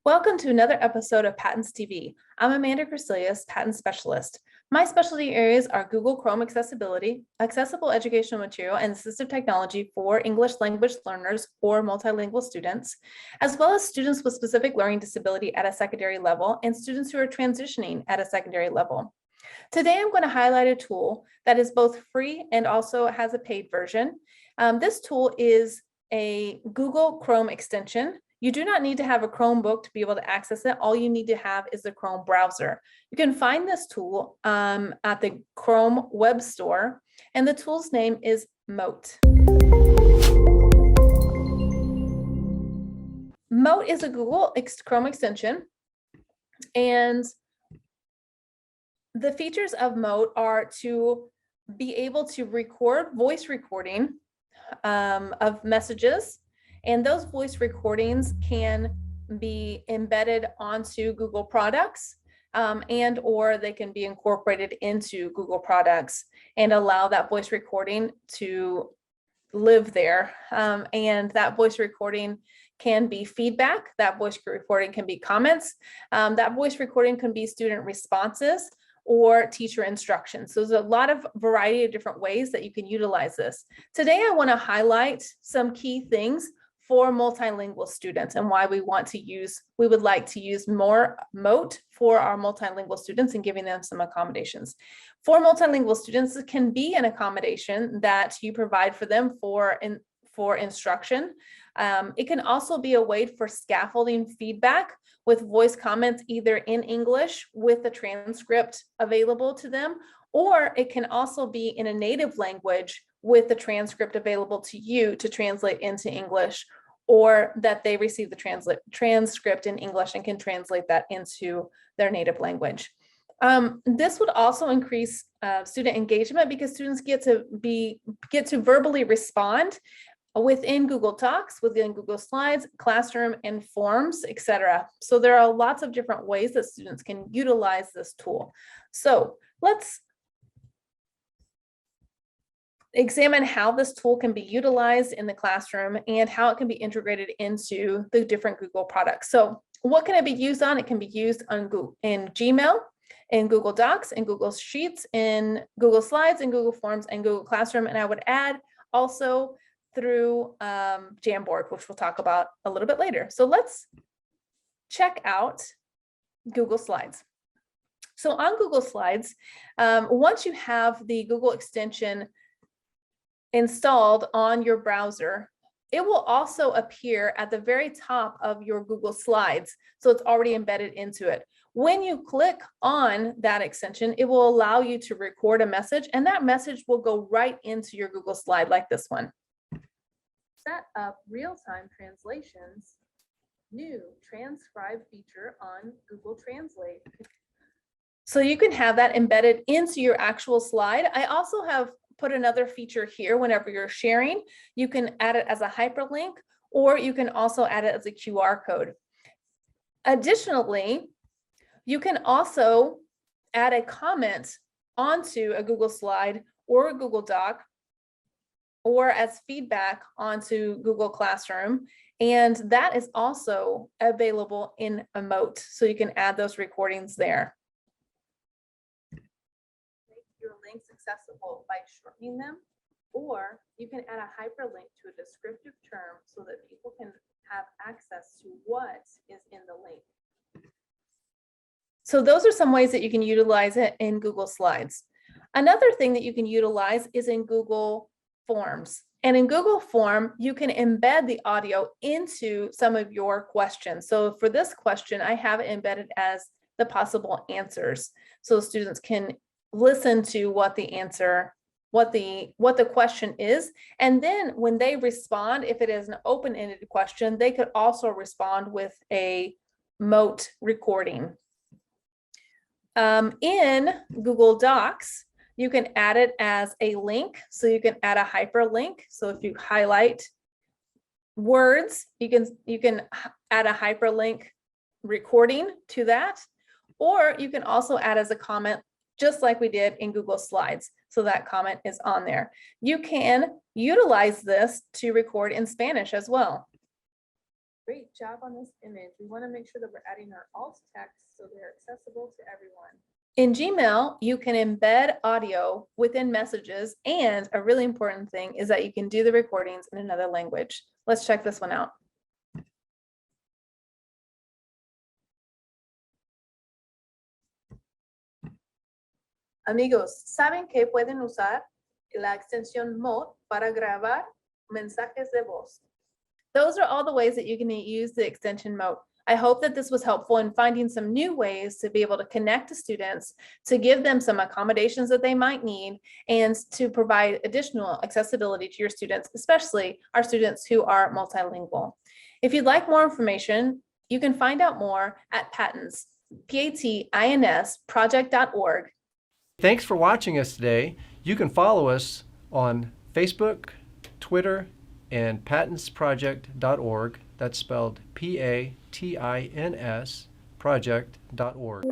Welcome to another episode of Patents TV. I'm Amanda Crecilius, Patent Specialist. My specialty areas are Google Chrome accessibility, accessible educational material, and assistive technology for English language learners or multilingual students, as well as students with specific learning disability at a secondary level and students who are transitioning at a secondary level. Today, I'm going to highlight a tool that is both free and also has a paid version. This tool is a Google Chrome extension. You do not need to have a Chromebook to be able to access it. All you need to have is the Chrome browser. You can find this tool at the Chrome web store, and the tool's name is Mote. Mote is a Google Chrome extension, and the features of Mote are to be able to record voice recording of messages. And those voice recordings can be embedded onto Google products and or they can be incorporated into Google products and allow that voice recording to live there. And that voice recording can be feedback. That voice recording can be comments. That voice recording can be student responses or teacher instructions. So there's a lot of variety of different ways that you can utilize this. Today, I want to highlight some key things for multilingual students and why we would like to use more Mote for our multilingual students and giving them some accommodations. For multilingual students, it can be an accommodation that you provide for them for instruction. It can also be a way for scaffolding feedback with voice comments either in English with the transcript available to them, or it can also be in a native language with the transcript available to you to translate into English, or that they receive the transcript in English and can translate that into their native language. This would also increase student engagement because students get to verbally respond within Google Docs, within Google Slides, Classroom, and Forms, etc. So there are lots of different ways that students can utilize this tool. So let's examine how this tool can be utilized in the classroom and how it can be integrated into the different Google products. So what can it be used on? It can be used on Google, in Gmail, in Google Docs, in Google Sheets, in Google Slides, in Google Forms, and Google Classroom. And I would add also through Jamboard, which we'll talk about a little bit later. So let's check out Google Slides. So on Google Slides, once you have the Google extension installed on your browser, it will also appear at the very top of your Google Slides. So it's already embedded into it. When you click on that extension, it will allow you to record a message, and that message will go right into your Google Slide like this one. Set up real-time translations, new transcribe feature on Google Translate. So you can have that embedded into your actual slide. I also have put another feature here. Whenever you're sharing, you can add it as a hyperlink, or you can also add it as a QR code. Additionally, you can also add a comment onto a Google Slide or a Google Doc, or as feedback onto Google Classroom. And that is also available in a Mote. So you can add those recordings there. Your links accessible by shortening them, or you can add a hyperlink to a descriptive term so that people can have access to what is in the link. So those are some ways that you can utilize it in Google Slides. Another thing that you can utilize is in Google Forms. And in Google Form, you can embed the audio into some of your questions. So for this question, I have it embedded as the possible answers. So students can listen to what the answer, what the question is. And then when they respond, if it is an open-ended question, they could also respond with a Mote recording. In Google Docs, you can add it as a link. So you can add a hyperlink. So if you highlight words, you can add a hyperlink recording to that, or you can also add as a comment, just like we did in Google Slides. So that comment is on there. You can utilize this to record in Spanish as well. Great job on this image. We want to make sure that we're adding our alt text so they're accessible to everyone. In Gmail, you can embed audio within messages, and a really important thing is that you can do the recordings in another language. Let's check this one out. Amigos, ¿saben que pueden usar la extensión Mode para grabar mensajes de voz? Those are all the ways that you can use the extension Mode. I hope that this was helpful in finding some new ways to be able to connect to students, to give them some accommodations that they might need, and to provide additional accessibility to your students, especially our students who are multilingual. If you'd like more information, you can find out more at PATINS, P-A-T-I-N-S project.org. Thanks for watching us today. You can follow us on Facebook, Twitter, and patinsproject.org. That's spelled P-A-T-I-N-S project.org.